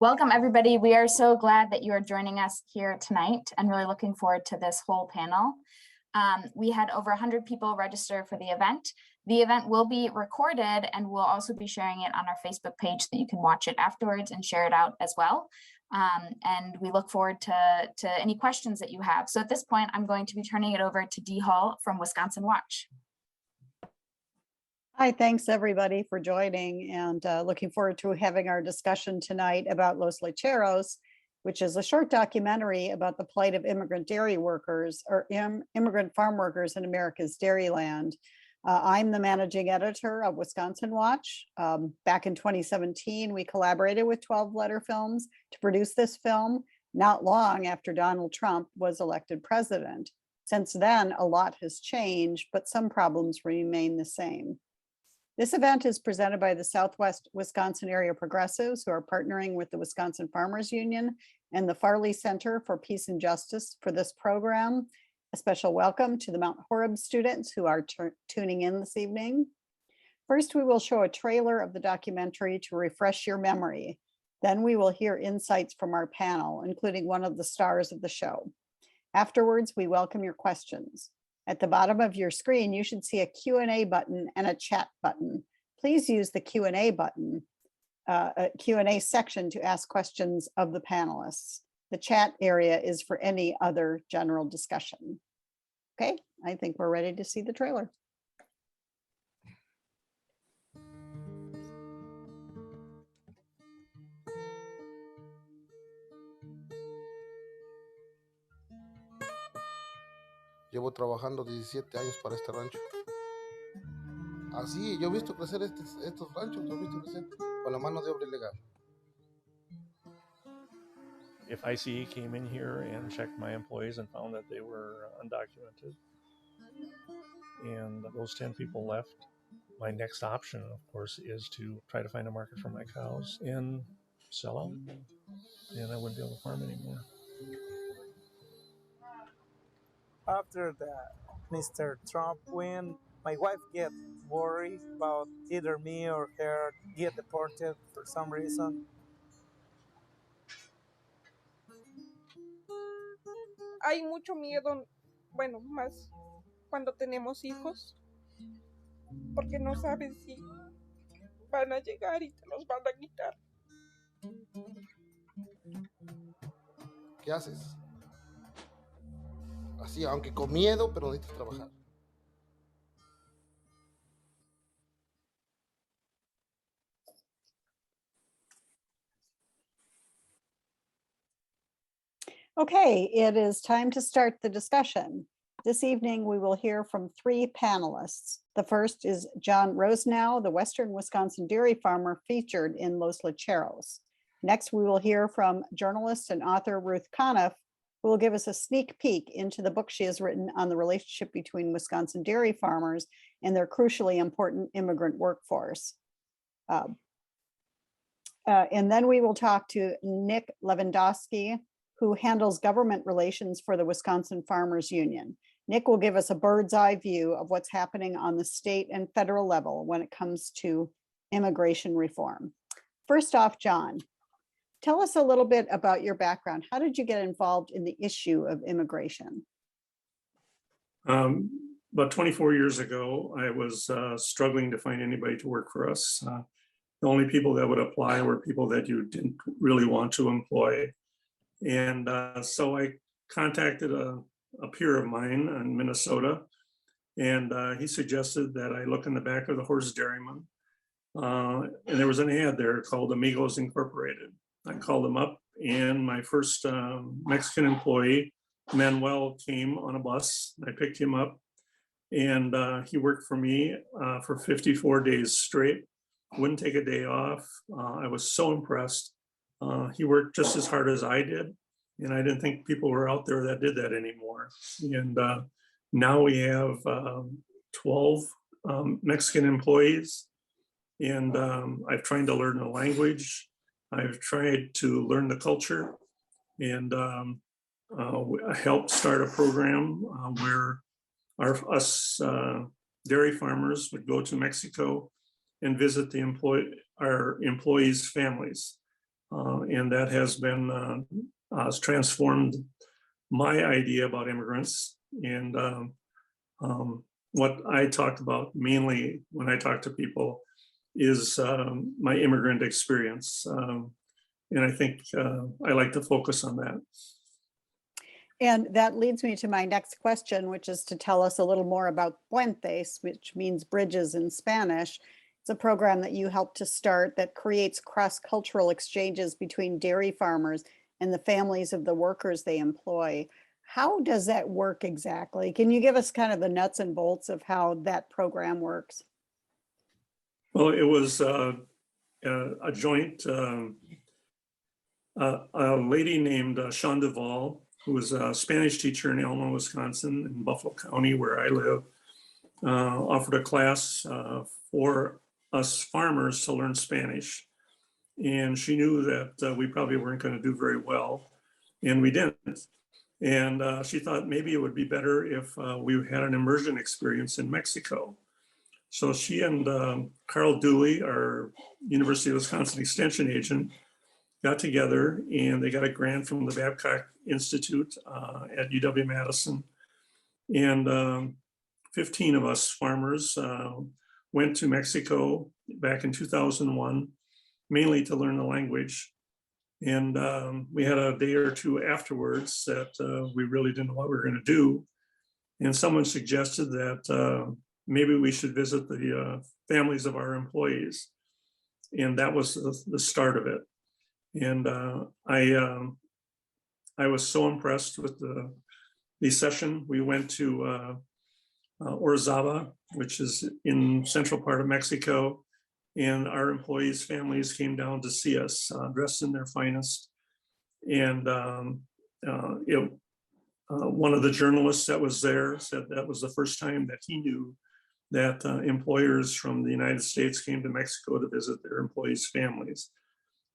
Welcome, everybody. We are so glad that you are joining us here tonight and really looking forward to this whole panel. We had over 100 people register for the event. The event will be recorded and we'll also be sharing it on our Facebook page so that you can watch it afterwards and share it out as well. And we look forward to any questions that you have. So at this point, I'm going to be turning it over to Dee Hall from Wisconsin Watch. Hi, thanks everybody for joining and looking forward to having our discussion tonight about Los Lecheros, which is a short documentary about the plight of immigrant dairy workers or immigrant farm workers in America's dairyland. I'm the managing editor of Wisconsin Watch. Back in 2017, we collaborated with 12 Letter Films to produce this film, not long after Donald Trump was elected president. Since then, a lot has changed, but some problems remain the same. This event is presented by the Southwest Wisconsin Area Progressives, who are partnering with the Wisconsin Farmers Union and the Farley Center for Peace and Justice for this program. A special welcome to the Mount Horeb students who are tuning in this evening. First, we will show a trailer of the documentary to refresh your memory. Then we will hear insights from our panel, including one of the stars of the show. Afterwards, we welcome your questions. At the bottom of your screen, you should see a Q&A button and a chat button. Please use the Q&A button, Q&A section to ask questions of the panelists. The chat area is for any other general discussion. Okay, I think we're ready to see the trailer. Llevo trabajando 17 años para este rancho. Así, yo he visto crecer estos ranchos, yo he visto crecer con la mano de obra ilegal. If ICE came in here and checked my employees and found that they were undocumented, and those 10 people left, my next option, of course, is to try to find a market for my cows and sell out, and I wouldn't be able to farm anymore. After that, Mr. Trump win, my wife get worried about either me or her get deported for some reason. Hay mucho miedo, bueno, más cuando tenemos hijos, porque no sabes si van a llegar y te los van a quitar. ¿Qué haces? Así, aunque con miedo, pero necesitas trabajar. Okay, it is time to start the discussion. This evening, we will hear from 3 panelists. The first is John Rosenow, the Western Wisconsin dairy farmer featured in Los Lecheros. Next, we will hear from journalist and author Ruth Conniff, who will give us a sneak peek into the book she has written on the relationship between Wisconsin dairy farmers and their crucially important immigrant workforce. And then we will talk to Nick Levendofsky, who handles government relations for the Wisconsin Farmers Union. Nick will give us a bird's eye view of what's happening on the state and federal level when it comes to immigration reform. First off, John, tell us a little bit about your background. How did you get involved in the issue of immigration? About 24 years ago, I was struggling to find anybody to work for us. The only people that would apply were people that you didn't really want to employ. And so I contacted a peer of mine in Minnesota, and he suggested that I look in the back of the Horse Dairyman. And there was an ad there called Amigos Incorporated. I called them up, and my first Mexican employee, Manuel, came on a bus. I picked him up, and he worked for me for 54 days straight, wouldn't take a day off. I was so impressed. He worked just as hard as I did, and I didn't think people were out there that did that anymore. And now we have 12 Mexican employees, and I've tried to learn the language. I've tried to learn the culture, and I helped start a program where us dairy farmers would go to Mexico and visit our employees' families. And that has transformed my idea about immigrants. And what I talked about mainly when I talk to people is my immigrant experience. And I think I like to focus on that. And that leads me to my next question, which is to tell us a little more about Puentes, which means bridges in Spanish. It's a program that you helped to start that creates cross-cultural exchanges between dairy farmers and the families of the workers they employ. How does that work exactly? Can you give us kind of the nuts and bolts of how that program works? Well, it was a joint, a lady named Sean Duvall, who was a Spanish teacher in Elma, Wisconsin, in Buffalo County, where I live, offered a class for us farmers to learn Spanish. And she knew that we probably weren't going to do very well, and we didn't. And she thought maybe it would be better if we had an immersion experience in Mexico. So she and Carl Dooley, our University of Wisconsin Extension agent, got together and they got a grant from the Babcock Institute at UW-Madison. And 15 of us farmers went to Mexico back in 2001, mainly to learn the language. And we had a day or two afterwards that we really didn't know what we were going to do. And someone suggested that maybe we should visit the families of our employees. And that was the start of it. And I was so impressed with the session. We went to Orizaba, which is in central part of Mexico. And our employees' families came down to see us dressed in their finest. And one of the journalists that was there said that was the first time that he knew that employers from the United States came to Mexico to visit their employees' families,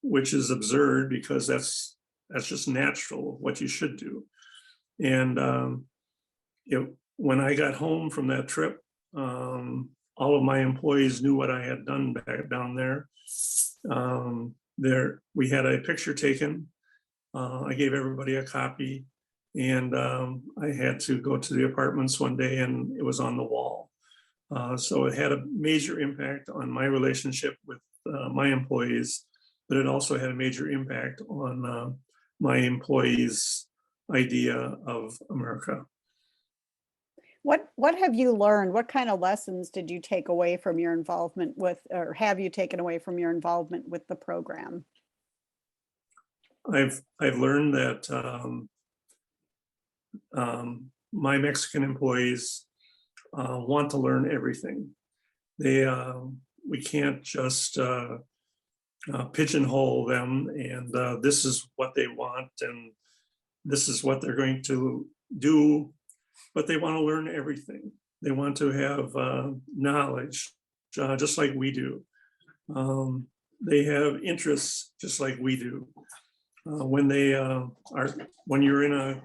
which is absurd because that's just natural, what you should do. And when I got home from that trip, all of my employees knew what I had done back down there. We had a picture taken. I gave everybody a copy, and I had to go to the apartments one day, and it was on the wall. So it had a major impact on my relationship with my employees, but it also had a major impact on my employees' idea of America. What have you learned? What kind of lessons did you take away from your involvement with, or have you taken away from your involvement with the program? I've learned that my Mexican employees want to learn everything. We can't just pigeonhole them and this is what they want and this is what they're going to do, but they want to learn everything. They want to have knowledge, just like we do. They have interests just like we do. When you're in a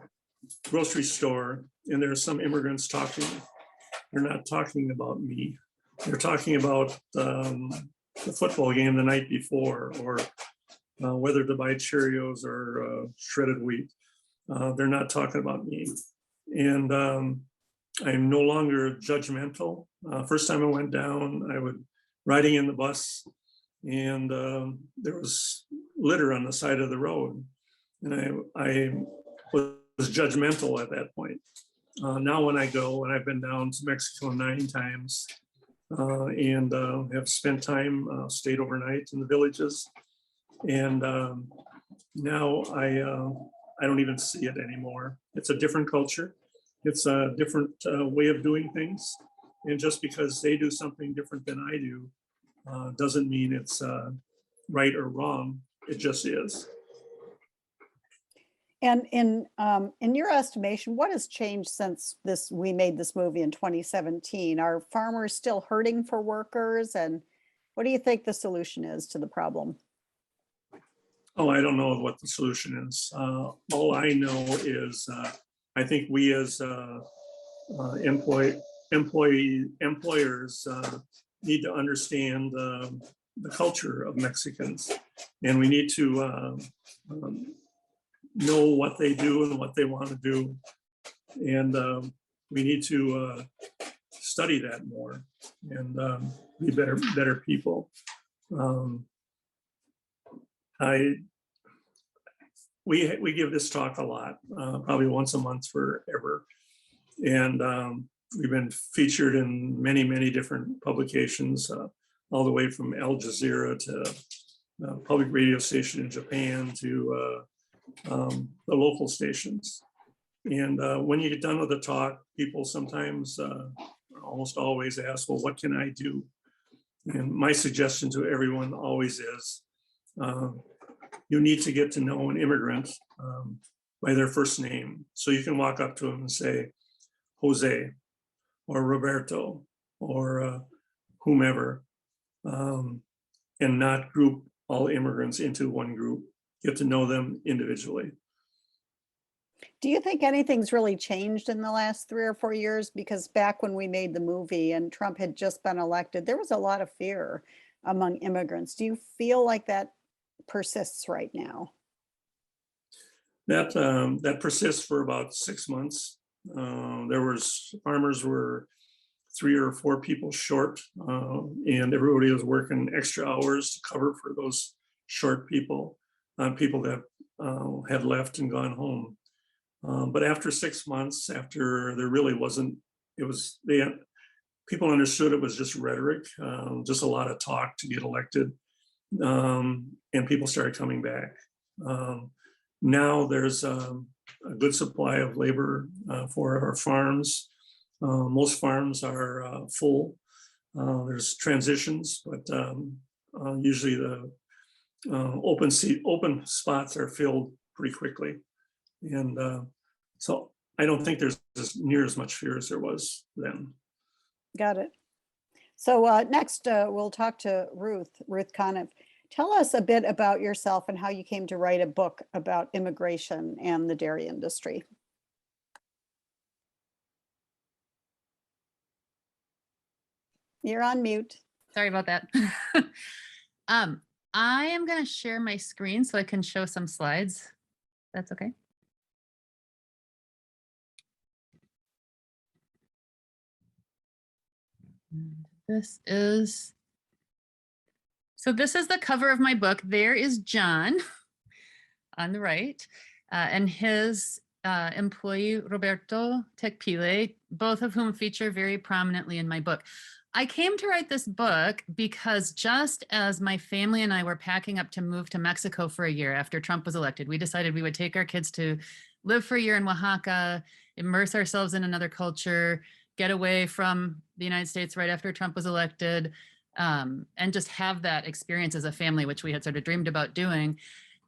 grocery store and there are some immigrants talking, they're not talking about me. They're talking about the football game the night before, or whether to buy Cheerios or shredded wheat. They're not talking about me. And I'm no longer judgmental. First time I went down, I would riding in the bus, and there was litter on the side of the road, and I was judgmental at that point. Now when I go, and I've been down to Mexico 9 times, and have spent time, stayed overnight in the villages, and now I don't even see it anymore. It's a different culture. It's a different way of doing things. And just because they do something different than I do doesn't mean it's right or wrong. It just is. And in your estimation, what has changed since we made this movie in 2017? Are farmers still hurting for workers? And what do you think the solution is to the problem? Oh, I don't know what the solution is. All I know is I think we as employers need to understand the culture of Mexicans, and we need to know what they do and what they want to do, and we need to study that more and be better people. We give this talk a lot, probably once a month forever, and we've been featured in many different publications, all the way from Al Jazeera to public radio station in Japan to the local stations. And when you get done with the talk, people sometimes, almost always ask, well, what can I do? And my suggestion to everyone always is, you need to get to know an immigrant by their first name. So you can walk up to them and say, Jose, or Roberto, or whomever, and not group all immigrants into one group. Get to know them individually. Do you think anything's really changed in the last 3 or 4 years? Because back when we made the movie and Trump had just been elected, there was a lot of fear among immigrants. Do you feel like that persists right now? That persists for about 6 months. Farmers were 3 or 4 people short, and everybody was working extra hours to cover for those short people that had left and gone home. But after 6 months, after there really wasn't, people understood it was just rhetoric, just a lot of talk to get elected, and people started coming back. Now there's a good supply of labor for our farms. Most farms are full. There's transitions, but usually the open spots are filled pretty quickly. And so I don't think there's near as much fear as there was then. Got it. So next we'll talk to Ruth Conniff. Tell us a bit about yourself and how you came to write a book about immigration and the dairy industry. You're on mute. Sorry about that. I am going to share my screen so I can show some slides. That's okay. This is the cover of my book. There is John on the right, and his employee, Roberto Tecpile, both of whom feature very prominently in my book. I came to write this book because just as my family and I were packing up to move to Mexico for a year after Trump was elected, we decided we would take our kids to live for a year in Oaxaca, immerse ourselves in another culture, get away from the United States right after Trump was elected, and just have that experience as a family, which we had sort of dreamed about doing.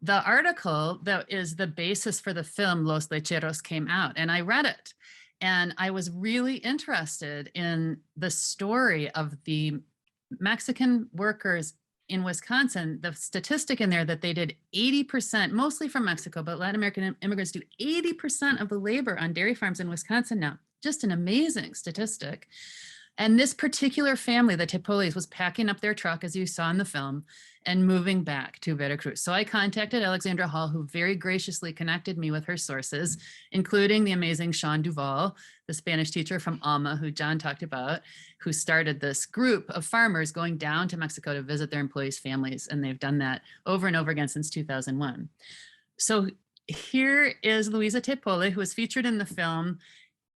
The article that is the basis for the film Los Lecheros came out, and I read it. And I was really interested in the story of the Mexican workers in Wisconsin. The statistic in there that they did 80%, mostly from Mexico, but Latin American immigrants do 80% of the labor on dairy farms in Wisconsin now. Just an amazing statistic. And this particular family, the Tepolis, was packing up their truck, as you saw in the film, and moving back to Veracruz. So I contacted Alexandra Hall, who very graciously connected me with her sources, including the amazing Sean Duval, the Spanish teacher from Alma, who John talked about, who started this group of farmers going down to Mexico to visit their employees' families. And they've done that over and over again since 2001. So here is Luisa Tepole, who was featured in the film,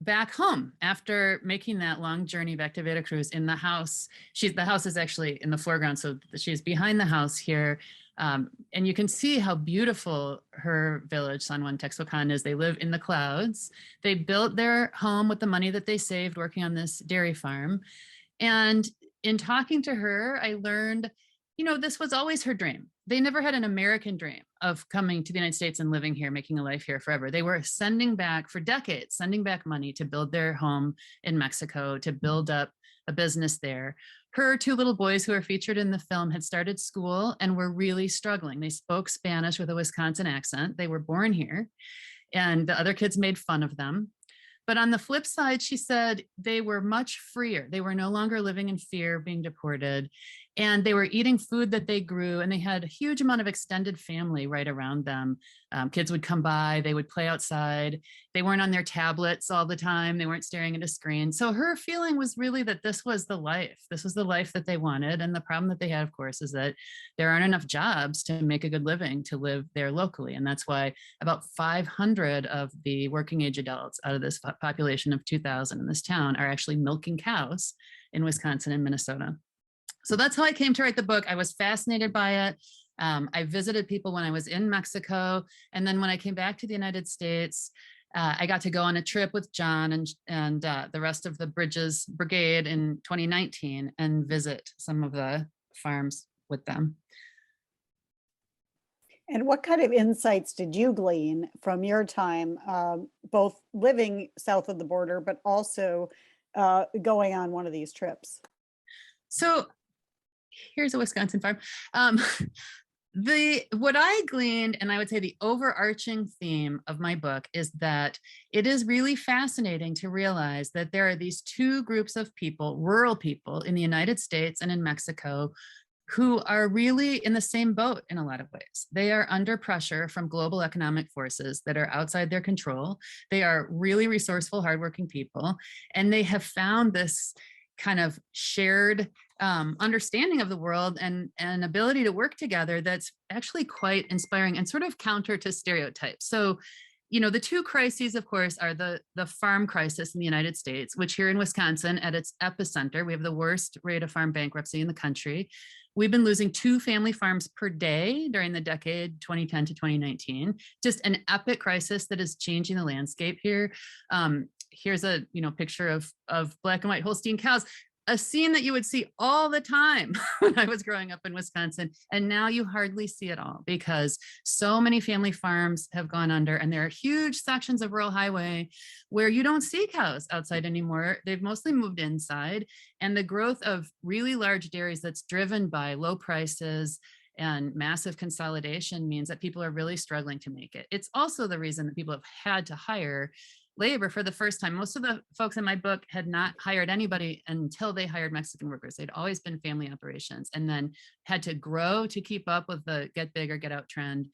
back home after making that long journey back to Veracruz in the house. The house is actually in the foreground, so she's behind the house here. And you can see how beautiful her village, San Juan Texocan, is. They live in the clouds. They built their home with the money that they saved working on this dairy farm. And in talking to her, I learned, this was always her dream. They never had an American dream of coming to the United States and living here, making a life here forever. They were sending back money to build their home in Mexico, to build up a business there. Her 2 little boys who are featured in the film had started school and were really struggling. They spoke Spanish with a Wisconsin accent. They were born here, and the other kids made fun of them. But on the flip side, she said they were much freer. They were no longer living in fear of being deported. And they were eating food that they grew, and they had a huge amount of extended family right around them. Kids would come by, they would play outside. They weren't on their tablets all the time. They weren't staring at a screen. So her feeling was really that this was the life. This was the life that they wanted. And the problem that they had, of course, is that there aren't enough jobs to make a good living to live there locally. And that's why about 500 of the working age adults out of this population of 2,000 in this town are actually milking cows in Wisconsin and Minnesota. So that's how I came to write the book. I was fascinated by it. I visited people when I was in Mexico. And then when I came back to the United States, I got to go on a trip with John and the rest of the Bridges Brigade in 2019 and visit some of the farms with them. And what kind of insights did you glean from your time, both living south of the border, but also going on one of these trips? So here's a Wisconsin farm. What I gleaned, and I would say the overarching theme of my book, is that it is really fascinating to realize that there are these two groups of people, rural people in the United States and in Mexico, who are really in the same boat in a lot of ways. They are under pressure from global economic forces that are outside their control. They are really resourceful, hardworking people, and they have found this kind of shared understanding of the world and ability to work together that's actually quite inspiring and sort of counter to stereotypes. So, you know, the two crises, of course, are the farm crisis in the United States, which here in Wisconsin at its epicenter, we have the worst rate of farm bankruptcy in the country. We've been losing 2 family farms per day during the decade 2010 to 2019. Just an epic crisis that is changing the landscape here. Here's a picture of black and white Holstein cows, a scene that you would see all the time when I was growing up in Wisconsin. And now you hardly see it all because so many family farms have gone under, and there are huge sections of rural highway where you don't see cows outside anymore. They've mostly moved inside, and the growth of really large dairies that's driven by low prices and massive consolidation means that people are really struggling to make it. It's also the reason that people have had to hire labor for the first time. Most of the folks in my book had not hired anybody until they hired Mexican workers. They'd always been family operations and then had to grow to keep up with the get big or get out trend,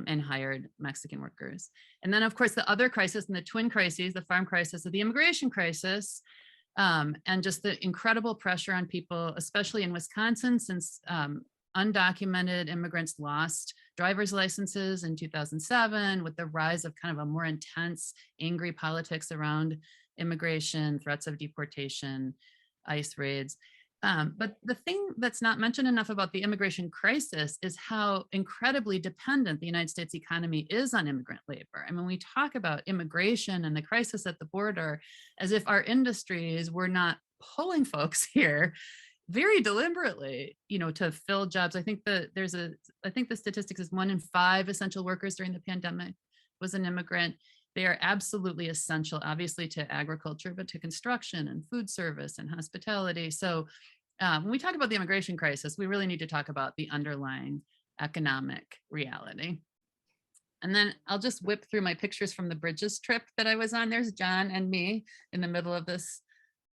and hired Mexican workers. And then of course the other crisis and the twin crises, the farm crisis of the immigration crisis, and just the incredible pressure on people, especially in Wisconsin, since undocumented immigrants lost driver's licenses in 2007 with the rise of kind of a more intense, angry politics around immigration, threats of deportation, ICE raids. But the thing that's not mentioned enough about the immigration crisis is how incredibly dependent the United States economy is on immigrant labor. I mean, we talk about immigration and the crisis at the border as if our industries were not pulling folks here very deliberately, to fill jobs. I think the statistics is 1 in 5 essential workers during the pandemic was an immigrant. They are absolutely essential, obviously, to agriculture, but to construction and food service and hospitality. So when we talk about the immigration crisis, we really need to talk about the underlying economic reality. And then I'll just whip through my pictures from the Bridges trip that I was on. There's John and me in the middle of this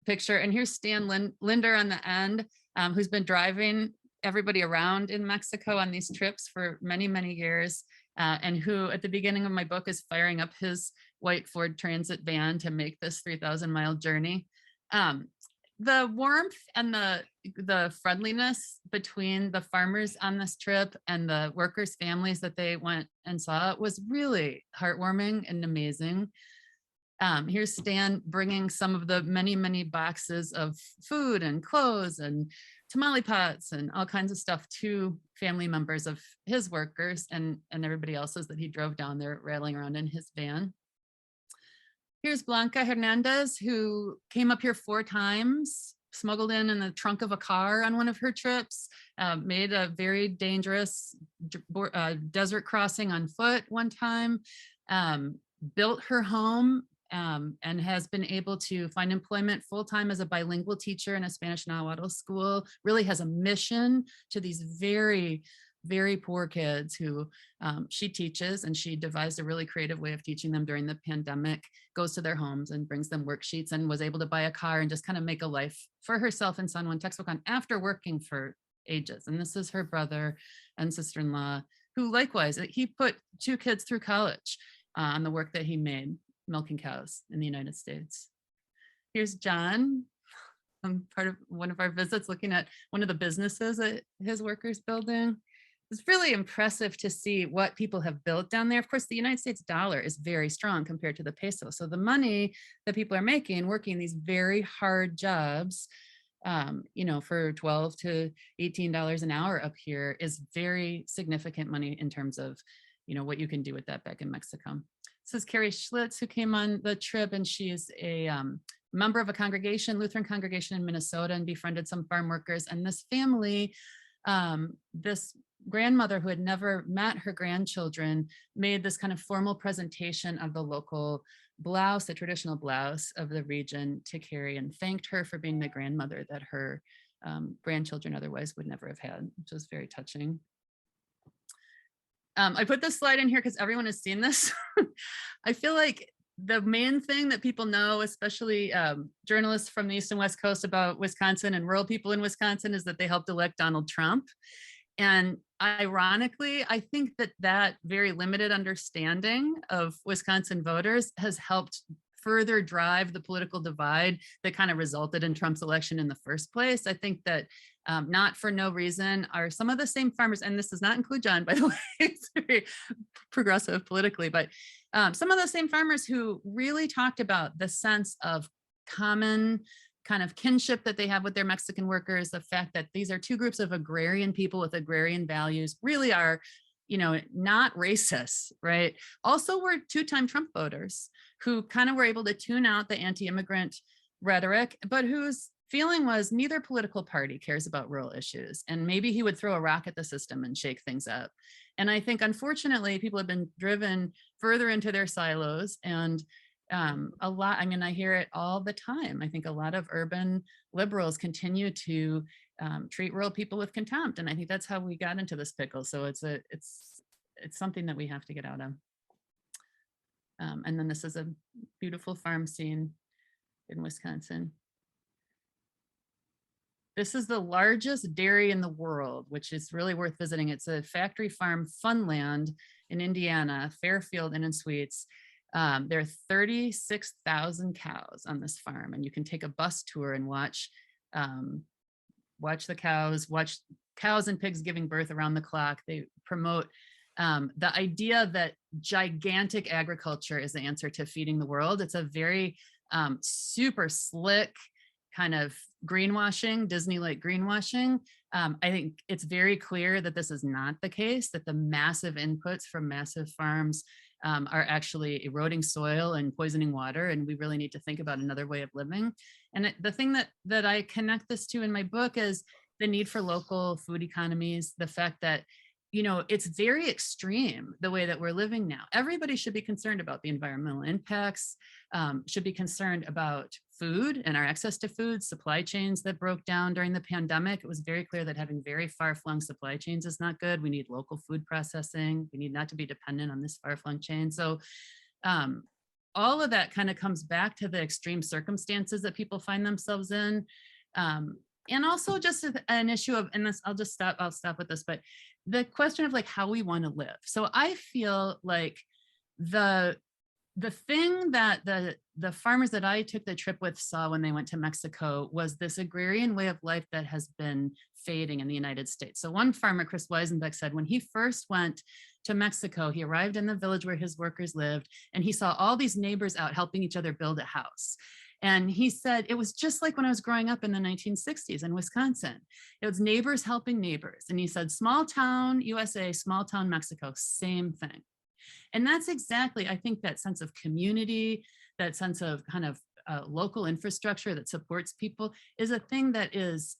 picture. And here's Stan Linder on the end, who's been driving everybody around in Mexico on these trips for many, many years, and who at the beginning of my book is firing up his white Ford Transit van to make this 3,000-mile journey. The warmth and the friendliness between the farmers on this trip and the workers' families that they went and saw was really heartwarming and amazing. Here's Stan bringing some of the many, many boxes of food and clothes and tamale pots and all kinds of stuff to family members of his workers and everybody else's that he drove down there rattling around in his van. Here's Blanca Hernandez, who came up here 4 times, smuggled in the trunk of a car on one of her trips, made a very dangerous desert crossing on foot one time, built her home, and has been able to find employment full-time as a bilingual teacher in a Spanish Nahuatl school, really has a mission to these very, very poor kids who she teaches, and she devised a really creative way of teaching them during the pandemic, goes to their homes and brings them worksheets, and was able to buy a car and just kind of make a life for herself and son, one Texaco after working for ages. And this is her brother and sister-in-law, who likewise, he put 2 kids through college on the work that he made milking cows in the United States. Here's John, part of one of our visits, looking at one of the businesses that his workers building. It's really impressive to see what people have built down there. Of course, the United States dollar is very strong compared to the peso. So the money that people are making working these very hard jobs, you know, for $12 to $18 an hour up here is very significant money in terms of, you know, what you can do with that back in Mexico. This is Carrie Schlitz, who came on the trip, and she's a member of a congregation, Lutheran congregation in Minnesota, and befriended some farm workers. And this family, this grandmother who had never met her grandchildren, made this kind of formal presentation of the local blouse, the traditional blouse of the region, to Carrie, and thanked her for being the grandmother that her grandchildren otherwise would never have had, which was very touching. I put this slide in here because everyone has seen this. I feel like the main thing that people know, especially journalists from the East and West Coast, about Wisconsin and rural people in Wisconsin, is that they helped elect Donald Trump. And ironically, I think that that very limited understanding of Wisconsin voters has helped further drive the political divide that kind of resulted in Trump's election in the first place. I think that not for no reason are some of the same farmers, and this does not include John, by the way, it's very progressive politically, but some of the same farmers who really talked about the sense of common kind of kinship that they have with their Mexican workers, the fact that these are 2 groups of agrarian people with agrarian values, really are, you know, not racist, right? Also, we're 2-time Trump voters who kind of were able to tune out the anti-immigrant rhetoric, but whose feeling was neither political party cares about rural issues, and maybe he would throw a rock at the system and shake things up. And I think, unfortunately, people have been driven further into their silos, and a lot, I mean, I hear it all the time. I think a lot of urban liberals continue to treat rural people with contempt, and I think that's how we got into this pickle. So it's something that we have to get out of. And then this is a beautiful farm scene in Wisconsin. This is the largest dairy in the world, which is really worth visiting. It's a factory farm, Funland, in Indiana, Fairfield and in Sweets. There are 36,000 cows on this farm, and you can take a bus tour and watch the cows, watch cows and pigs giving birth around the clock. They promote the idea that gigantic agriculture is the answer to feeding the world. It's a very super slick kind of greenwashing, Disney-like greenwashing. I think it's very clear that this is not the case, that the massive inputs from massive farms are actually eroding soil and poisoning water, and we really need to think about another way of living. And the thing that I connect this to in my book is the need for local food economies, the fact that, you know, it's very extreme the way that we're living now. Everybody should be concerned about the environmental impacts, should be concerned about food and our access to food, supply chains that broke down during the pandemic. It was very clear that having very far-flung supply chains is not good. We need local food processing. We need not to be dependent on this far-flung chain. So all of that kind of comes back to the extreme circumstances that people find themselves in. And also just an issue of, and this, I'll stop with this, but the question of like how we want to live. So I feel like the thing that the farmers that I took the trip with saw when they went to Mexico was this agrarian way of life that has been fading in the United States. So one farmer, Chris Weisenbeck, said when he first went to Mexico, he arrived in the village where his workers lived, and he saw all these neighbors out helping each other build a house. And he said, it was just like when I was growing up in the 1960s in Wisconsin. It was neighbors helping neighbors. And he said, small town USA, small town Mexico, same thing. And that's exactly, I think, that sense of community, that sense of kind of local infrastructure that supports people is a thing that is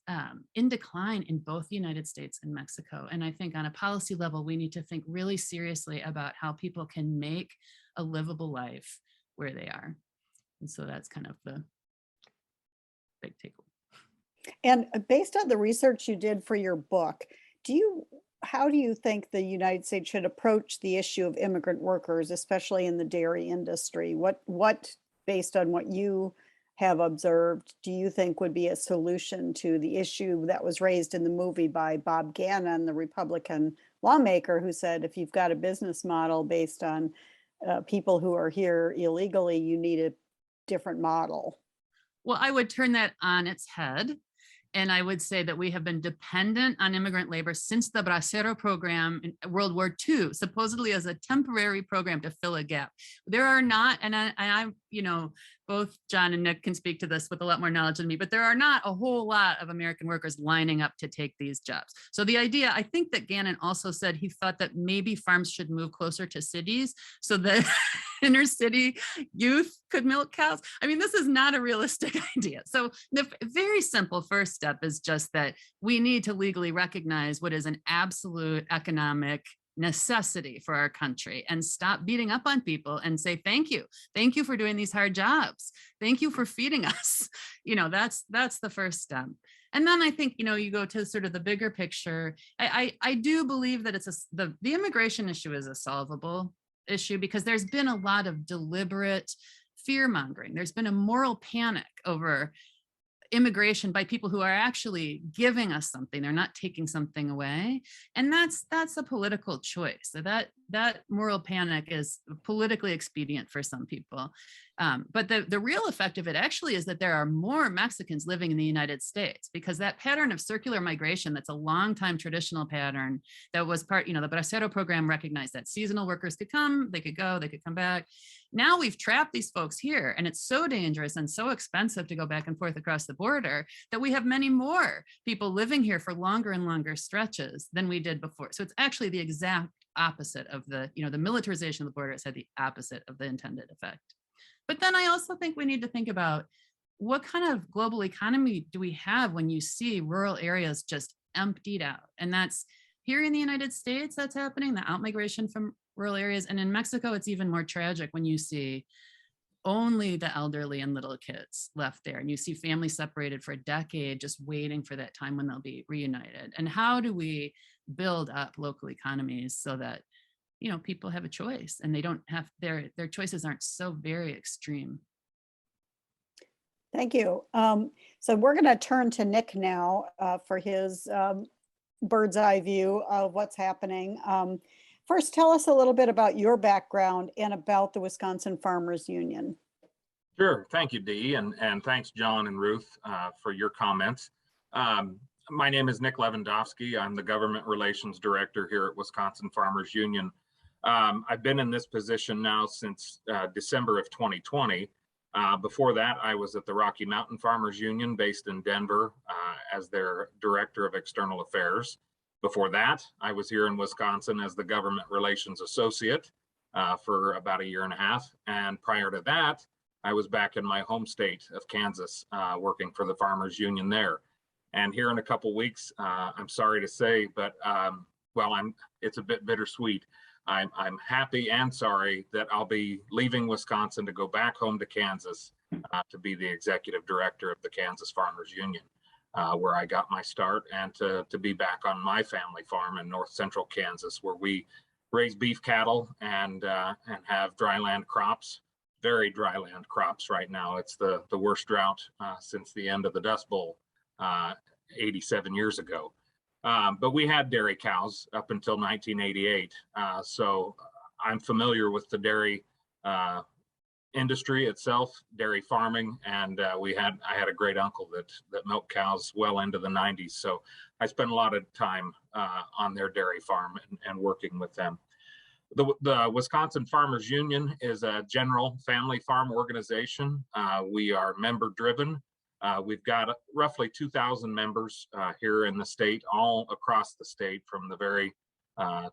in decline in both the United States and Mexico. And I think on a policy level, we need to think really seriously about how people can make a livable life where they are. And so that's kind of the big takeaway. And based on the research you did for your book, how do you think the United States should approach the issue of immigrant workers, especially in the dairy industry? What based on what you have observed, do you think would be a solution to the issue that was raised in the movie by Bob Gannon, the Republican lawmaker, who said if you've got a business model based on people who are here illegally, you need a different model? Well, I would turn that on its head. And I would say that we have been dependent on immigrant labor since the Bracero program in World War II, supposedly as a temporary program to fill a gap. There are not, and I you know, both John and Nick can speak to this with a lot more knowledge than me, but there are not a whole lot of American workers lining up to take these jobs. So the idea, I think that Gannon also said he thought that maybe farms should move closer to cities so that inner city youth could milk cows. I mean, this is not a realistic idea. So the very simple first step is just that we need to legally recognize what is an absolute economic necessity for our country and stop beating up on people and say, thank you. Thank you for doing these hard jobs. Thank you for feeding us. You know, that's the first step. And then I think, you know, you go to sort of the bigger picture. I do believe that it's the immigration issue is a solvable issue because there's been a lot of deliberate fear mongering. There's been a moral panic over immigration by people who are actually giving us something. They're not taking something away. And that's a political choice. So that moral panic is politically expedient for some people. But the real effect of it actually is that there are more Mexicans living in the United States because that pattern of circular migration, that's a long time traditional pattern that was part, you know, the Bracero program recognized that seasonal workers could come, they could go, they could come back. Now we've trapped these folks here and it's so dangerous and so expensive to go back and forth across the border that we have many more people living here for longer and longer stretches than we did before. So it's actually the exact opposite of the, you know, the militarization of the border has had the opposite of the intended effect. But then I also think we need to think about what kind of global economy do we have when you see rural areas just emptied out? And that's here in the United States, that's happening, the outmigration from rural areas. And in Mexico, it's even more tragic when you see only the elderly and little kids left there. And you see families separated for a decade, just waiting for that time when they'll be reunited. And how do we build up local economies so that, you know, people have a choice and they don't have their choices aren't so very extreme. Thank you. So we're going to turn to Nick now for his bird's eye view of what's happening. First, tell us a little bit about your background and about the Wisconsin Farmers Union. Sure. Thank you, Dee, and thanks, John and Ruth, for your comments. My name is Nick Levendofsky. I'm the Government Relations Director here at Wisconsin Farmers Union. I've been in this position now since December of 2020. Before that, I was at the Rocky Mountain Farmers Union based in Denver as their Director of External Affairs. Before that, I was here in Wisconsin as the Government Relations Associate for about 1.5 years. And prior to that, I was back in my home state of Kansas working for the Farmers Union there. And here in a couple weeks, I'm sorry to say, but it's a bit bittersweet. I'm happy and sorry that I'll be leaving Wisconsin to go back home to Kansas to be the executive director of the Kansas Farmers Union, where I got my start, and to be back on my family farm in north central Kansas, where we raise beef cattle and have dryland crops, very dryland crops right now. It's the worst drought since the end of the Dust Bowl 87 years ago. But we had dairy cows up until 1988. So I'm familiar with the dairy industry itself, dairy farming, and I had a great uncle that milked cows well into the 90s. So I spent a lot of time on their dairy farm and working with them. The Wisconsin Farmers Union is a general family farm organization. We are member driven. We've got roughly 2,000 members here in the state, all across the state, from the very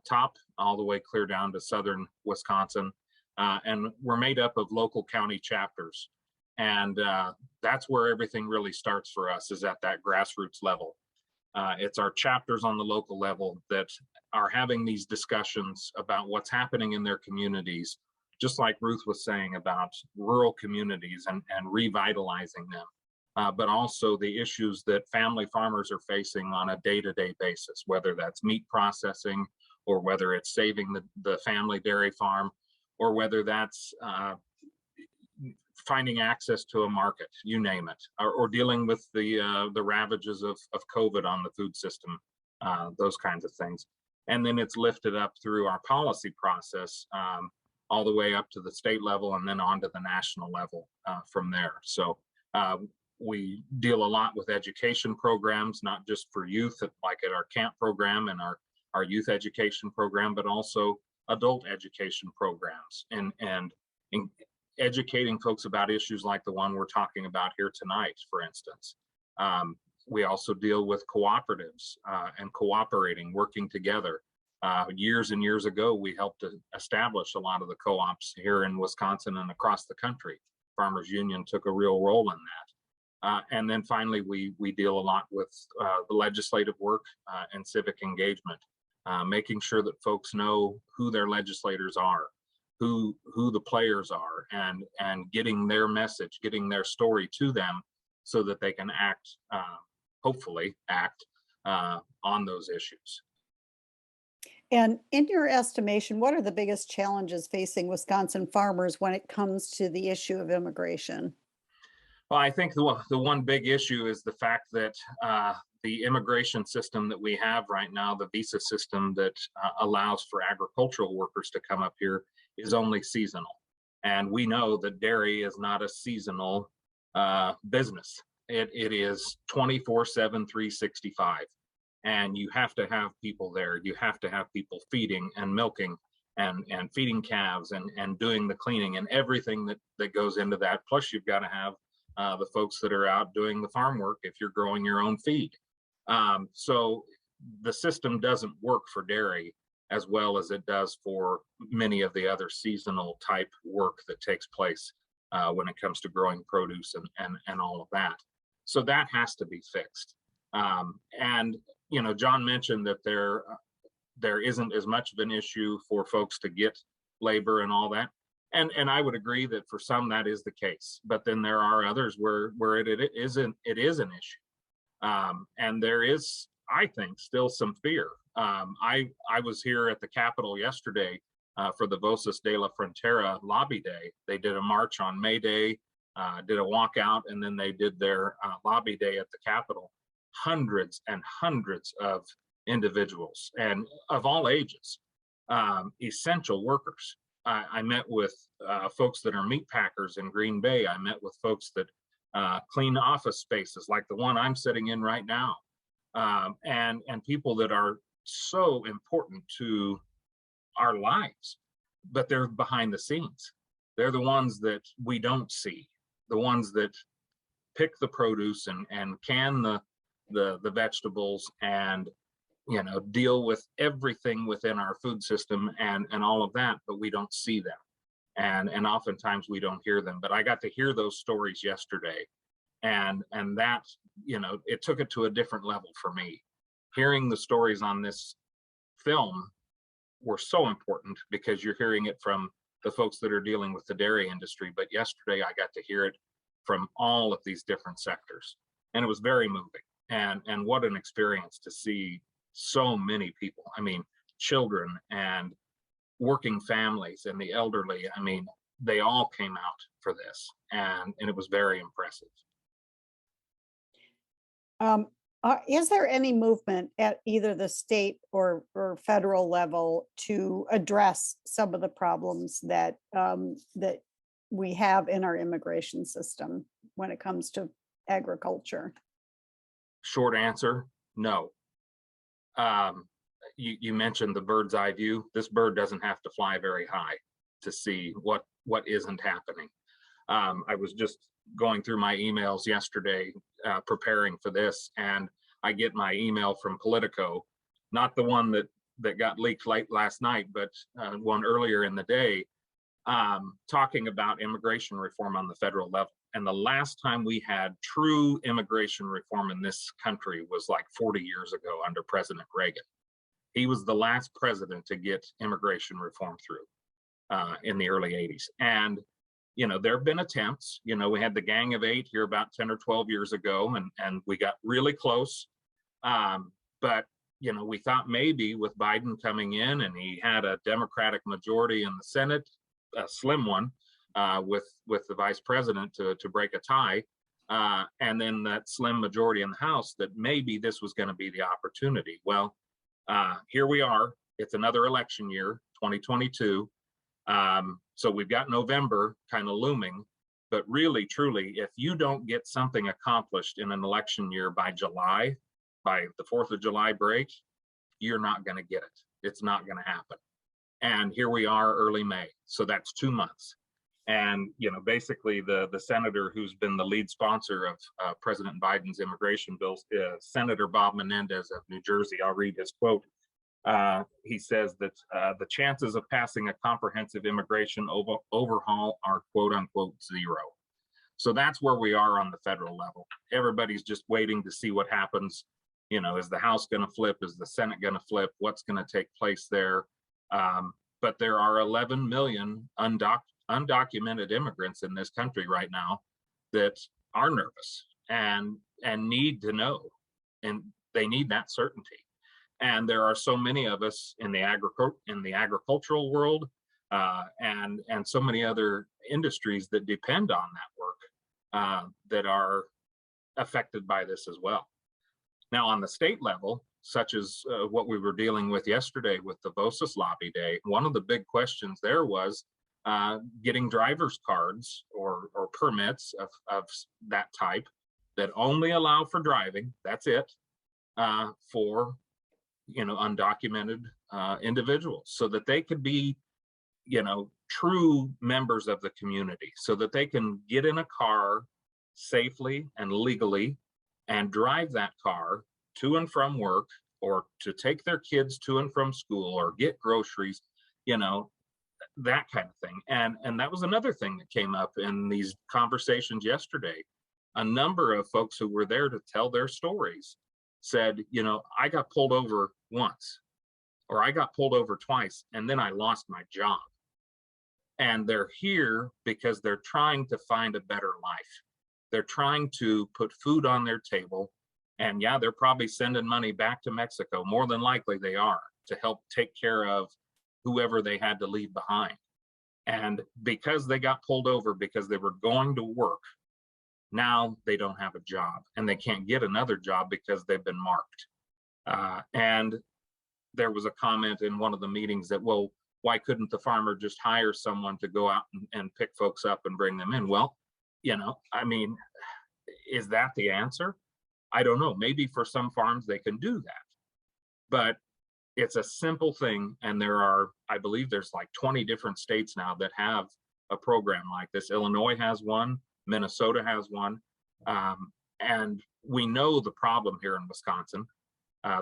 top all the way clear down to southern Wisconsin. And we're made up of local county chapters. And that's where everything really starts for us, is at that grassroots level. It's our chapters on the local level that are having these discussions about what's happening in their communities, just like Ruth was saying about rural communities and revitalizing them. But also the issues that family farmers are facing on a day-to-day basis, whether that's meat processing, or whether it's saving the family dairy farm, or whether that's finding access to a market, you name it, or dealing with the ravages of COVID on the food system, those kinds of things. And then it's lifted up through our policy process, all the way up to the state level and then on to the national level from there. So we deal a lot with education programs, not just for youth, like at our camp program and our youth education program, but also adult education programs and educating folks about issues like the one we're talking about here tonight, for instance. We also deal with cooperatives and cooperating, working together. Years and years ago, we helped to establish a lot of the co-ops here in Wisconsin and across the country. Farmers Union took a real role in that. And then finally, we deal a lot with the legislative work and civic engagement, making sure that folks know who their legislators are, who the players are, and getting their message, getting their story to them so that they can act, hopefully act on those issues. And in your estimation, what are the biggest challenges facing Wisconsin farmers when it comes to the issue of immigration? Well, I think the one big issue is the fact that the immigration system that we have right now, the visa system that allows for agricultural workers to come up here, is only seasonal. And we know that dairy is not a seasonal business. It is 24/7, 365. And you have to have people there. You have to have people feeding and milking and feeding calves and doing the cleaning and everything that goes into that. Plus, you've got to have the folks that are out doing the farm work if you're growing your own feed. So the system doesn't work for dairy as well as it does for many of the other seasonal type work that takes place when it comes to growing produce and all of that. So that has to be fixed. And you know, John mentioned that there isn't as much of an issue for folks to get labor and all that. And I would agree that for some that is the case, but then there are others where it is an issue. And there is, I think, still some fear. I was here at the Capitol yesterday for the Voces de la Frontera lobby day. They did a march on May Day, did a walkout, and then they did their lobby day at the Capitol. Hundreds and hundreds of individuals and of all ages, essential workers. I met with folks that are meat packers in Green Bay. I met with folks that clean office spaces like the one I'm sitting in right now, and people that are so important to our lives, but they're behind the scenes. They're the ones that we don't see, the ones that pick the produce and can the vegetables and, you know, deal with everything within our food system and all of that, but we don't see them. And oftentimes we don't hear them. But I got to hear those stories yesterday. And that, you know, it took it to a different level for me. Hearing the stories on this film were so important because you're hearing it from the folks that are dealing with the dairy industry. But yesterday I got to hear it from all of these different sectors. And it was very moving. And what an experience to see so many people. I mean, children and working families and the elderly. I mean, they all came out for this, and it was very impressive. Is there any movement at either the state or federal level to address some of the problems that that we have in our immigration system when it comes to agriculture? Short answer, no. You mentioned the bird's eye view. This bird doesn't have to fly very high to see what isn't happening. I was just going through my emails yesterday, preparing for this, and I get my email from Politico, not the one that got leaked late last night, but one earlier in the day, talking about immigration reform on the federal level. And the last time we had true immigration reform in this country was like 40 years ago under President Reagan. He was the last president to get immigration reform through in the early 80s. And, you know, there have been attempts. You know, we had the Gang of Eight here about 10 or 12 years ago, and we got really close. But, you know, we thought maybe with Biden coming in and he had a Democratic majority in the Senate, a slim one, with the vice president to break a tie, and then that slim majority in the House that maybe this was going to be the opportunity. Well, here we are. It's another election year, 2022. So we've got November kind of looming, but really, truly, if you don't get something accomplished in an election year by July, by the 4th of July break, you're not going to get it. It's not going to happen. And here we are early May. So that's 2 months. And, you know, basically the senator who's been the lead sponsor of President Biden's immigration bills, Senator Bob Menendez of New Jersey, I'll read his quote. He says that the chances of passing a comprehensive immigration overhaul are quote unquote zero. So that's where we are on the federal level. Everybody's just waiting to see what happens. You know, is the House going to flip? Is the Senate going to flip? What's going to take place there? But there are 11 million undocumented immigrants in this country right now that are nervous and need to know, and they need that certainty. And there are so many of us in the agricultural world and so many other industries that depend on that work that are affected by this as well. Now, on the state level, such as what we were dealing with yesterday with the VOSIS lobby day, one of the big questions there was getting driver's cards or permits of that type that only allow for driving, that's it, for, you know, undocumented individuals, so that they could be, you know, true members of the community, so that they can get in a car safely and legally and drive that car to and from work, or to take their kids to and from school, or get groceries, you know, that kind of thing. And that was another thing that came up in these conversations yesterday. A number of folks who were there to tell their stories said, you know, I got pulled over once, or I got pulled over twice, and then I lost my job. And they're here because they're trying to find a better life. They're trying to put food on their table. And yeah, they're probably sending money back to Mexico. More than likely they are, to help take care of whoever they had to leave behind. And because they got pulled over because they were going to work, now they don't have a job, and they can't get another job because they've been marked. And there was a comment in one of the meetings that, well, why couldn't the farmer just hire someone to go out and pick folks up and bring them in? Well, you know, I mean, is that the answer? I don't know. Maybe for some farms they can do that, but it's a simple thing. And there are, I believe there's like 20 different states now that have a program like this. Illinois has one, Minnesota has one. And we know the problem here in Wisconsin.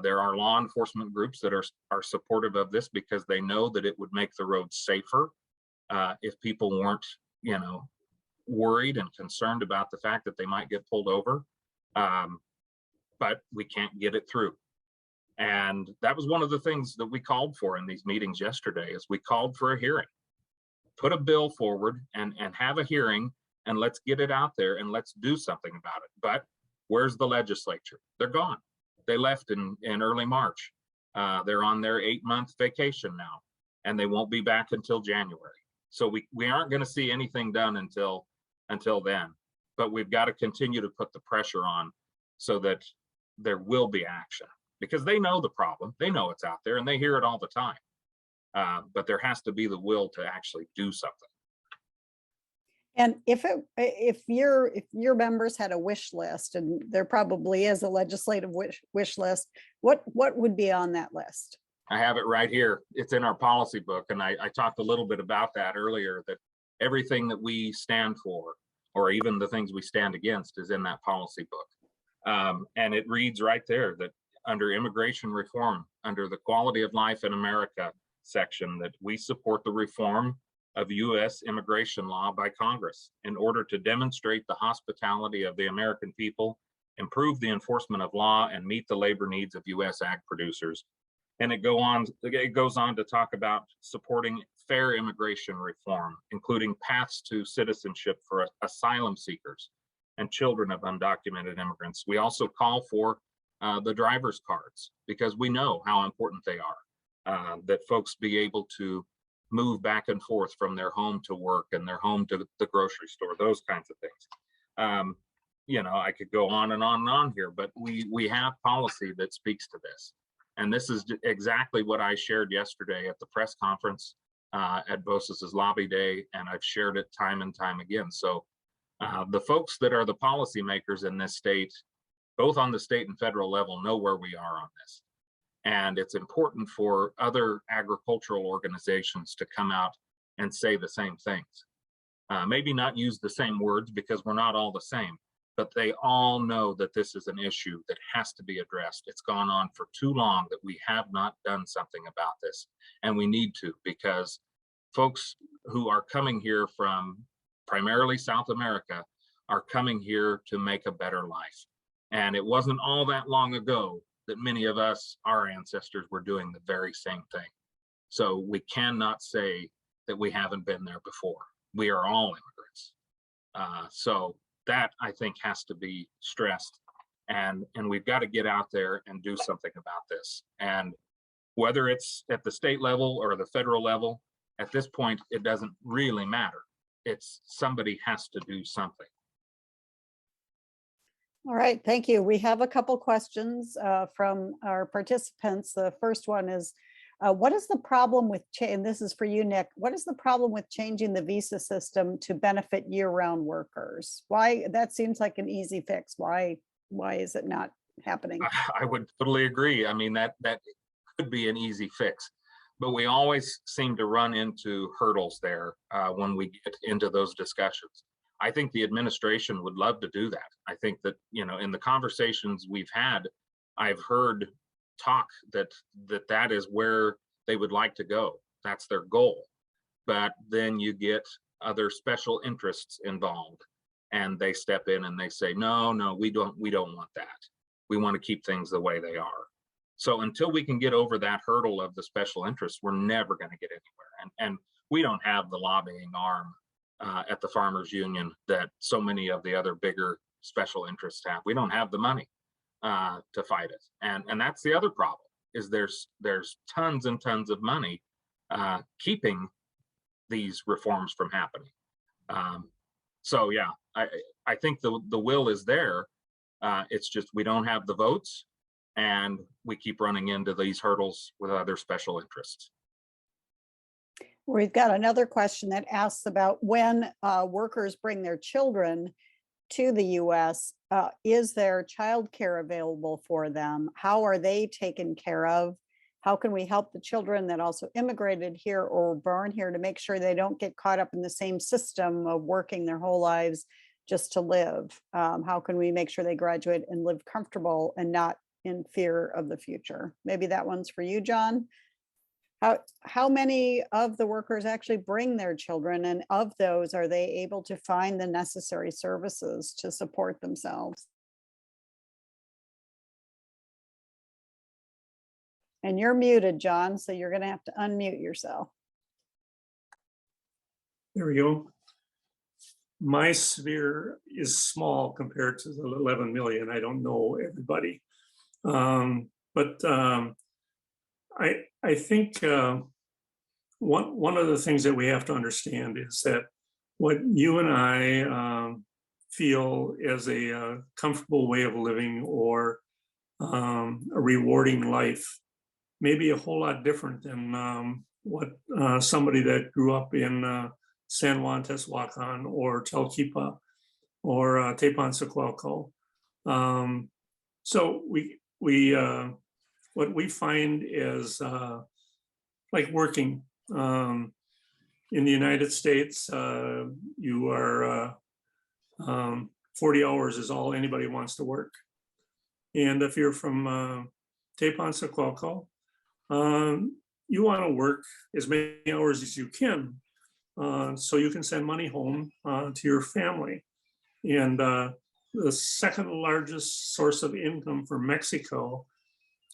There are law enforcement groups that are supportive of this because they know that it would make the roads safer if people weren't, you know, worried and concerned about the fact that they might get pulled over. But we can't get it through. And that was one of the things that we called for in these meetings yesterday, is we called for a hearing. Put a bill forward and have a hearing, and let's get it out there and let's do something about it. But where's the legislature? They're gone. They left in early March. They're on their 8-month vacation now, and they won't be back until January. So we aren't going to see anything done until then. But we've got to continue to put the pressure on so that there will be action, because they know the problem. They know it's out there and they hear it all the time. But there has to be the will to actually do something. And if your members had a wish list, and there probably is a legislative wish list, what would be on that list? I have it right here. It's in our policy book. And I talked a little bit about that earlier, that everything that we stand for, or even the things we stand against, is in that policy book. And it reads right there that under immigration reform, under the Quality of Life in America section, that we support the reform of U.S. immigration law by Congress in order to demonstrate the hospitality of the American people, improve the enforcement of law, and meet the labor needs of U.S. ag producers. And it goes on to talk about supporting fair immigration reform, including paths to citizenship for asylum seekers and children of undocumented immigrants. We also call for the driver's cards, because we know how important they are, that folks be able to move back and forth from their home to work and their home to the grocery store, those kinds of things. You know, I could go on and on and on here, but we have policy that speaks to this. And this is exactly what I shared yesterday at the press conference at BOCES's lobby day, and I've shared it time and time again. So the folks that are the policymakers in this state, both on the state and federal level, know where we are on this. And it's important for other agricultural organizations to come out and say the same things. Maybe not use the same words because we're not all the same, but they all know that this is an issue that has to be addressed. It's gone on for too long that we have not done something about this, and we need to, because folks who are coming here from primarily South America are coming here to make a better life. And it wasn't all that long ago that many of us, our ancestors, were doing the very same thing. So we cannot say that we haven't been there before. We are all immigrants. So that, I think, has to be stressed, and we've got to get out there and do something about this. And whether it's at the state level or the federal level, at this point, it doesn't really matter. It's somebody has to do something. All right, thank you. We have a couple questions from our participants. The first one is, what is the problem with, and this is for you, Nick, what is the problem with changing the visa system to benefit year-round workers? Why, that seems like an easy fix. Why is it not happening? I would totally agree. I mean, that could be an easy fix, but we always seem to run into hurdles there when we get into those discussions. I think the administration would love to do that. I think that, you know, in the conversations we've had, I've heard talk that is where they would like to go. That's their goal. But then you get other special interests involved, and they step in and they say, no, we don't want that. We want to keep things the way they are. So until we can get over that hurdle of the special interests, we're never going to get anywhere. And we don't have the lobbying arm at the Farmers Union that so many of the other bigger special interests have. We don't have the money to fight it. And that's the other problem, is there's tons and tons of money keeping these reforms from happening. So yeah, I think the will is there. It's just we don't have the votes, and we keep running into these hurdles with other special interests. We've got another question that asks about when workers bring their children to the US, is there childcare available for them? How are they taken care of? How can we help the children that also immigrated here or were born here to make sure they don't get caught up in the same system of working their whole lives just to live? How can we make sure they graduate and live comfortable and not in fear of the future? Maybe that one's for you, John. How many of the workers actually bring their children, and of those, are they able to find the necessary services to support themselves? And you're muted, John, so you're going to have to unmute yourself. There we go. My sphere is small compared to the 11 million. I don't know everybody. I think one of the things that we have to understand is that what you and I feel as a comfortable way of living or a rewarding life may be a whole lot different than what somebody that grew up in San Juan Tehuacan or Talkeetna or Tepanzacualco. So what we find is like working in the United States, you are 40 hours is all anybody wants to work. And if you're from Tepanzacualco, you want to work as many hours as you can so you can send money home to your family. And the second largest source of income for Mexico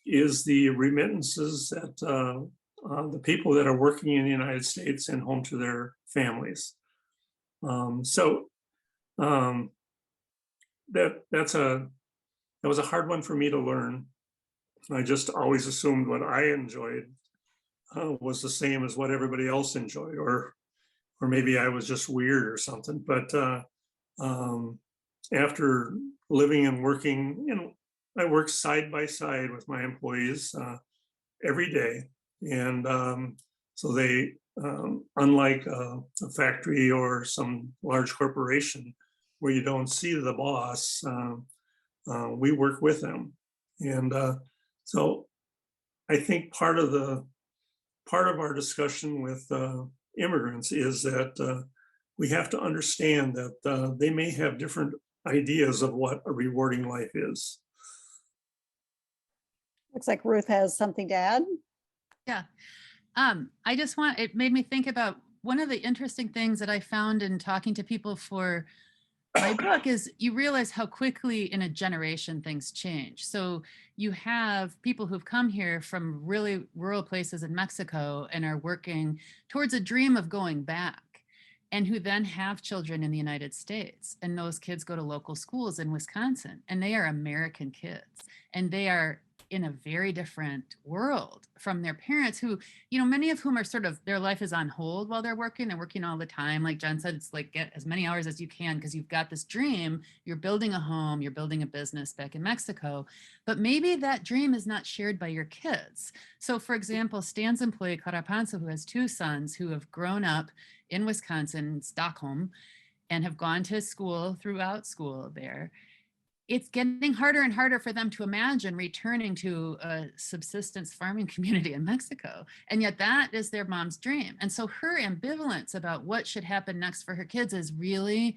is the remittances that the people that are working in the United States send home to their families. That was a hard one for me to learn. I just always assumed what I enjoyed was the same as what everybody else enjoyed, or maybe I was just weird or something. But after living and working, I work side by side with my employees every day. And so they, unlike a factory or some large corporation where you don't see the boss, we work with them. And so I think part of our discussion with immigrants is that we have to understand that they may have different ideas of what a rewarding life is. Looks like Ruth has something to add. Yeah. It made me think about one of the interesting things that I found in talking to people for my book is you realize how quickly in a generation things change. So you have people who've come here from really rural places in Mexico and are working towards a dream of going back, and who then have children in the United States. And those kids go to local schools in Wisconsin, and they are American kids, and they are in a very different world from their parents who, many of whom are sort of, their life is on hold while they're working all the time. Like John said, it's like get as many hours as you can because you've got this dream, you're building a home, you're building a business back in Mexico, but maybe that dream is not shared by your kids. So for example, Stan's employee, Carapanza, who has 2 sons who have grown up in Wisconsin, Stockholm, and have gone to school throughout school there. It's getting harder and harder for them to imagine returning to a subsistence farming community in Mexico. And yet that is their mom's dream. And so her ambivalence about what should happen next for her kids is really,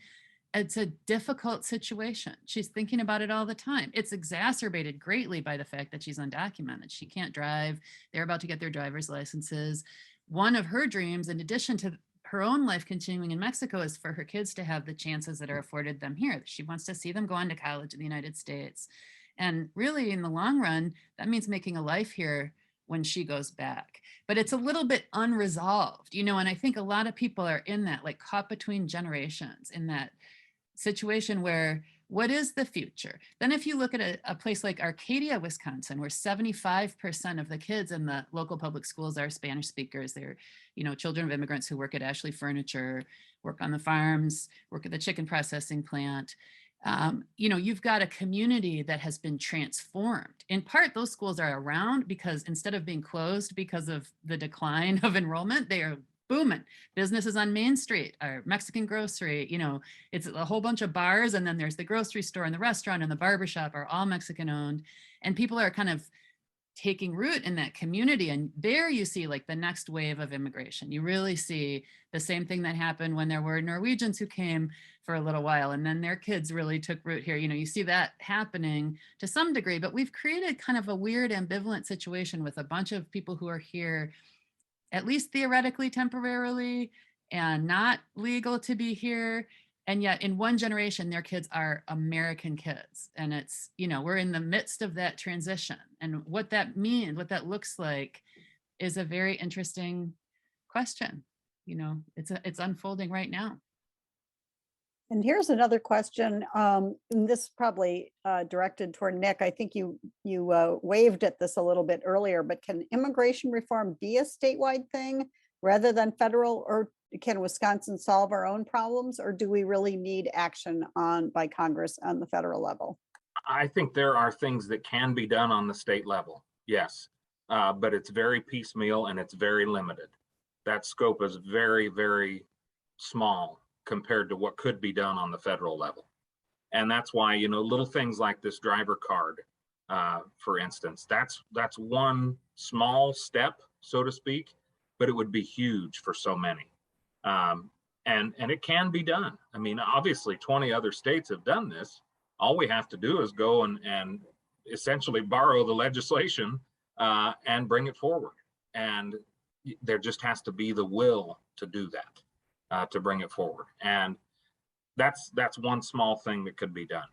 it's a difficult situation. She's thinking about it all the time. It's exacerbated greatly by the fact that she's undocumented. She can't drive. They're about to get their driver's licenses. One of her dreams, in addition to her own life continuing in Mexico, is for her kids to have the chances that are afforded them here. She wants to see them go on to college in the United States. And really, in the long run, that means making a life here when she goes back. But it's a little bit unresolved, and I think a lot of people are in that, like caught between generations, in that situation where, what is the future? Then if you look at a place like Arcadia, Wisconsin, where 75% of the kids in the local public schools are Spanish speakers, they're, children of immigrants who work at Ashley Furniture, work on the farms, work at the chicken processing plant. You've got a community that has been transformed. In part, those schools are around because instead of being closed because of the decline of enrollment, they are booming. Businesses on Main Street, our Mexican grocery, it's a whole bunch of bars, and then there's the grocery store and the restaurant and the barbershop are all Mexican owned, and people are kind of taking root in that community. And there you see like the next wave of immigration. You really see the same thing that happened when there were Norwegians who came for a little while, and then their kids really took root here. You see that happening to some degree, but we've created kind of a weird ambivalent situation with a bunch of people who are here at least theoretically, temporarily, and not legal to be here. And yet in one generation, their kids are American kids. And it's, we're in the midst of that transition. And what that means, what that looks like, is a very interesting question. It's unfolding right now. And here's another question. And this is probably directed toward Nick. I think you waved at this a little bit earlier, but can immigration reform be a statewide thing rather than federal, or can Wisconsin solve our own problems, or do we really need action by Congress on the federal level? I think there are things that can be done on the state level, yes, but it's very piecemeal and it's very limited. That scope is very, very small compared to what could be done on the federal level. And that's why, little things like this driver card, for instance, that's one small step, so to speak, but it would be huge for so many. And it can be done. I mean, obviously 20 other states have done this. All we have to do is go and essentially borrow the legislation and bring it forward. And there just has to be the will to do that. To bring it forward. And that's one small thing that could be done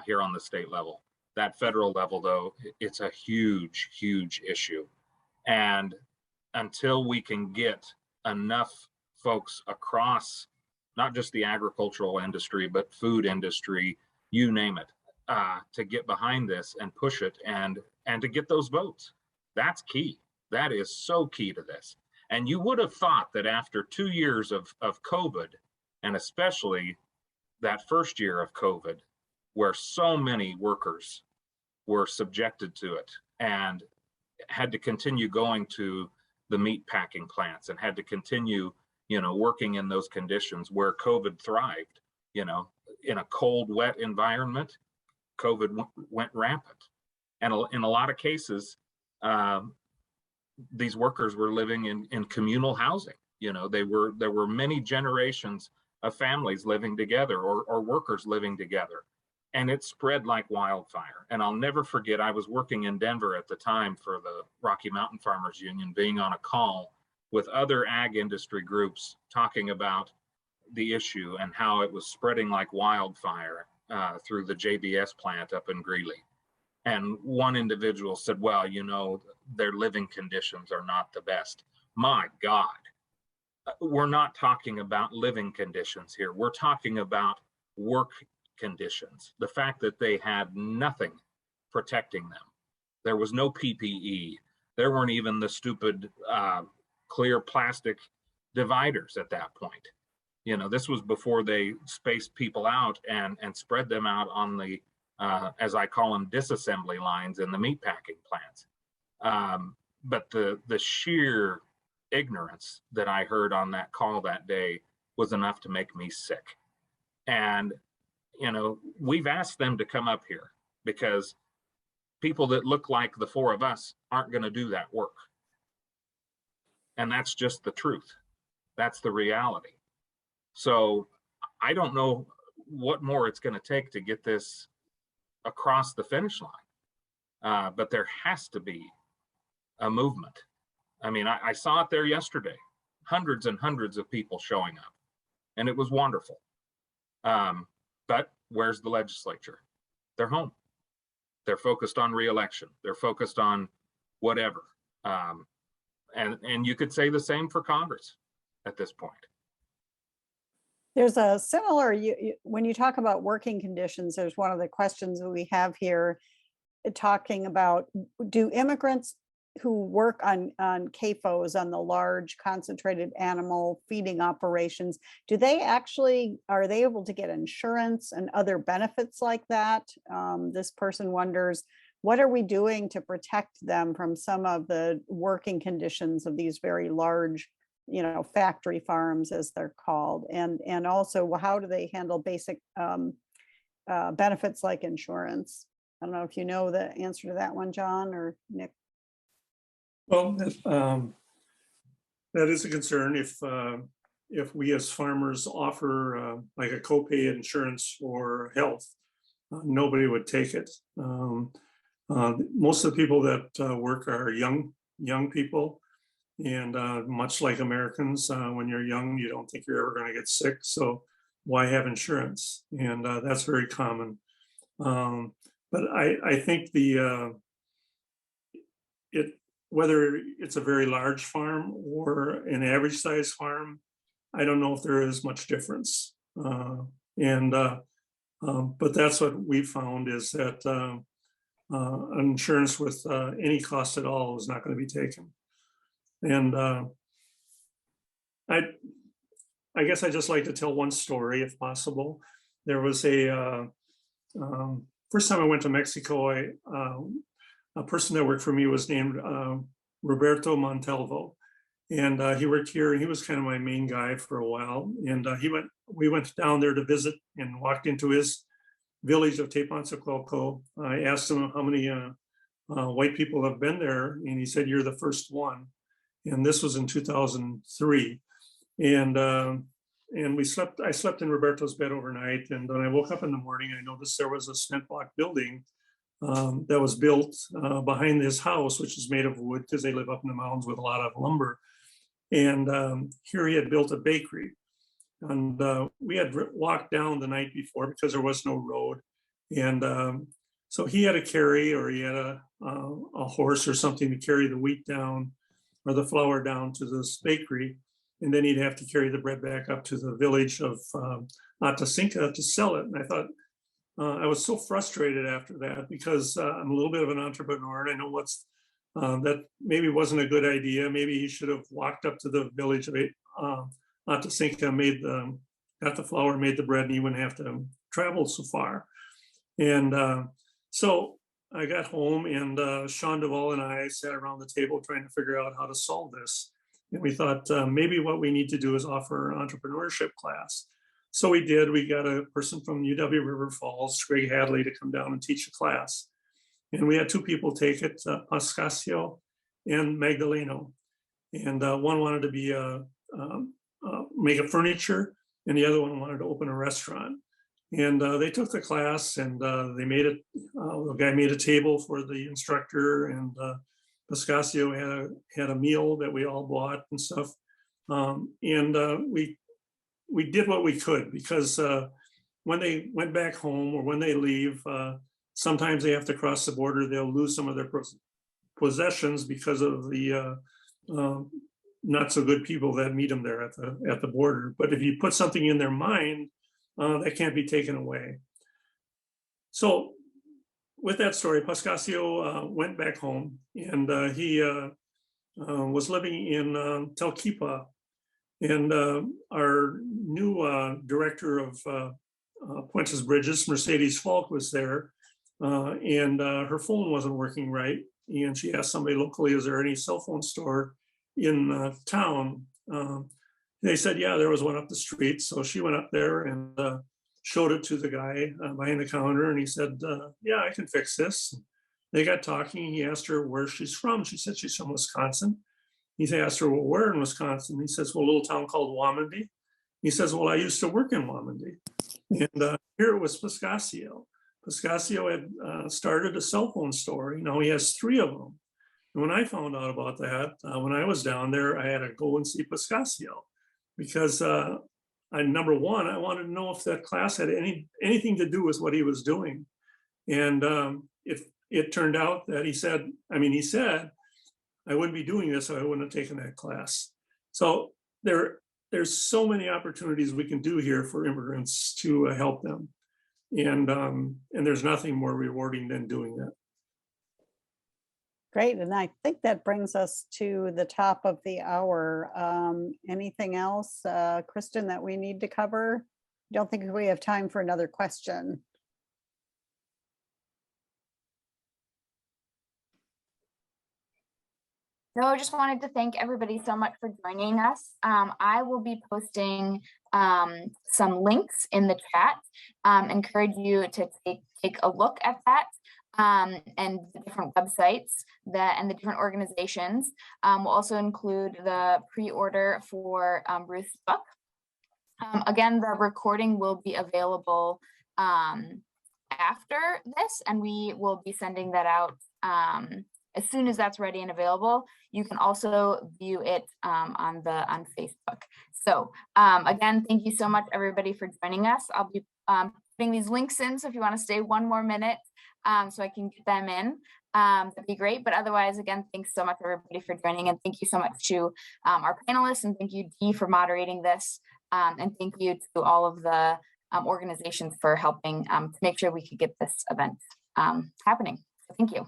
here on the state level. That federal level, though, it's a huge, huge issue. And until we can get enough folks across, not just the agricultural industry, but food industry, you name it, to get behind this and push it and to get those votes, that's key. That is so key to this. And you would have thought that after 2 years of COVID, and especially that first year of COVID, where so many workers were subjected to it and had to continue going to the meat packing plants and had to continue, working in those conditions where COVID thrived, in a cold, wet environment, COVID went rampant. And in a lot of cases, these workers were living in communal housing. There were many generations of families living together or workers living together. And it spread like wildfire. And I'll never forget, I was working in Denver at the time for the Rocky Mountain Farmers Union, being on a call with other ag industry groups talking about the issue and how it was spreading like wildfire through the JBS plant up in Greeley. And one individual said, well, their living conditions are not the best. My God, we're not talking about living conditions here. We're talking about work conditions. The fact that they had nothing protecting them. There was no PPE. There weren't even the stupid clear plastic dividers at that point. This was before they spaced people out and spread them out on the, as I call them, disassembly lines in the meatpacking plants. But the sheer ignorance that I heard on that call that day was enough to make me sick. And, we've asked them to come up here because people that look like the four of us aren't going to do that work. And that's just the truth. That's the reality. So I don't know what more it's going to take to get this across the finish line. But there has to be a movement. I mean, I saw it there yesterday, hundreds and hundreds of people showing up, and it was wonderful. But where's the legislature? They're home. They're focused on re-election. They're focused on whatever. And you could say the same for Congress at this point. There's a similar, when you talk about working conditions, there's one of the questions that we have here talking about, do immigrants who work on CAFOs, on the large concentrated animal feeding operations, are they able to get insurance and other benefits like that? This person wonders, what are we doing to protect them from some of the working conditions of these very large, factory farms, as they're called? And also, how do they handle basic benefits like insurance? I don't know if you know the answer to that one, John or Nick. Well, that is a concern. If we as farmers offer like a copay insurance for health, nobody would take it. Most of the people that work are young people, and much like Americans, when you're young, you don't think you're ever going to get sick. So why have insurance? And that's very common. But I think whether it's a very large farm or an average size farm, I don't know if there is much difference. But that's what we found, is that insurance with any cost at all is not going to be taken. And I guess I just like to tell one story, if possible. There was first time I went to Mexico, a person that worked for me was named Roberto Montalvo, and he worked here, and he was kind of my main guy for a while. And we went down there to visit and walked into his village of Tepanzacualco. I asked him how many white people have been there, and he said, "You're the first one." And this was in 2003, and I slept in Roberto's bed overnight, and when I woke up in the morning, I noticed there was a cement block building that was built behind his house, which is made of wood because they live up in the mountains with a lot of lumber. And here he had built a bakery. And we had walked down the night before because there was no road. And so he had he had a horse or something to carry the wheat down or the flour down to this bakery. And then he'd have to carry the bread back up to the village of Atacinca to sell it. And I thought, I was so frustrated after that, because I'm a little bit of an entrepreneur and I know what's that maybe wasn't a good idea. Maybe he should have walked up to the village of Atasinka, got the flour, made the bread, and he wouldn't have to travel so far. And so I got home, and Sean Duvall and I sat around the table trying to figure out how to solve this. And we thought maybe what we need to do is offer an entrepreneurship class. So we did. We got a person from UW River Falls, Greg Hadley, to come down and teach a class. And we had two people take it, Pascasio and Magdaleno. And one wanted to be make a furniture, and the other one wanted to open a restaurant. And they took the class, and they made it. The guy made a table for the instructor, and Pascasio had a meal that we all bought and stuff. We did what we could, because when they went back home or when they leave, sometimes they have to cross the border. They'll lose some of their possessions because of the not so good people that meet them there at the border. But if you put something in their mind, that can't be taken away. So with that story, Pascasio went back home, and he was living in Talkeetna. And our new director of Puentes Bridges, Mercedes Falk, was there, and her phone wasn't working right. And she asked somebody locally, is there any cell phone store in town? They said, yeah, there was one up the street. So she went up there and showed it to the guy behind the counter, and he said, yeah, I can fix this. They got talking. He asked her where she's from. She said she's from Wisconsin. He asked her, well, where in Wisconsin? He says, well, a little town called Wamandee. He says, well, I used to work in Wamandee. And here it was Pascasio. Pascasio had started a cell phone store. You know, he has 3 of them. And when I found out about that, when I was down there, I had to go and see Pascasio, because number one, I wanted to know if that class had anything to do with what he was doing. And it turned out that he said, I wouldn't be doing this if I wouldn't have taken that class. So there's so many opportunities we can do here for immigrants to help them. And there's nothing more rewarding than doing that. Great, and I think that brings us to the top of the hour. Anything else, Kristen, that we need to cover? I don't think we have time for another question. No, I just wanted to thank everybody so much for joining us. I will be posting some links in the chat. Encourage you to take a look at that. And the different websites and the different organizations. We'll also include the pre-order for Ruth's book. Again, the recording will be available after this, and we will be sending that out as soon as that's ready and available. You can also view it on Facebook. So again, thank you so much, everybody, for joining us. I'll be putting these links in, so if you want to stay one more minute, so I can get them in, that'd be great. But otherwise, again, thanks so much, everybody, for joining, and thank you so much to our panelists, and thank you, Dee, for moderating this, and thank you to all of the organizations for helping to make sure we could get this event happening. So thank you.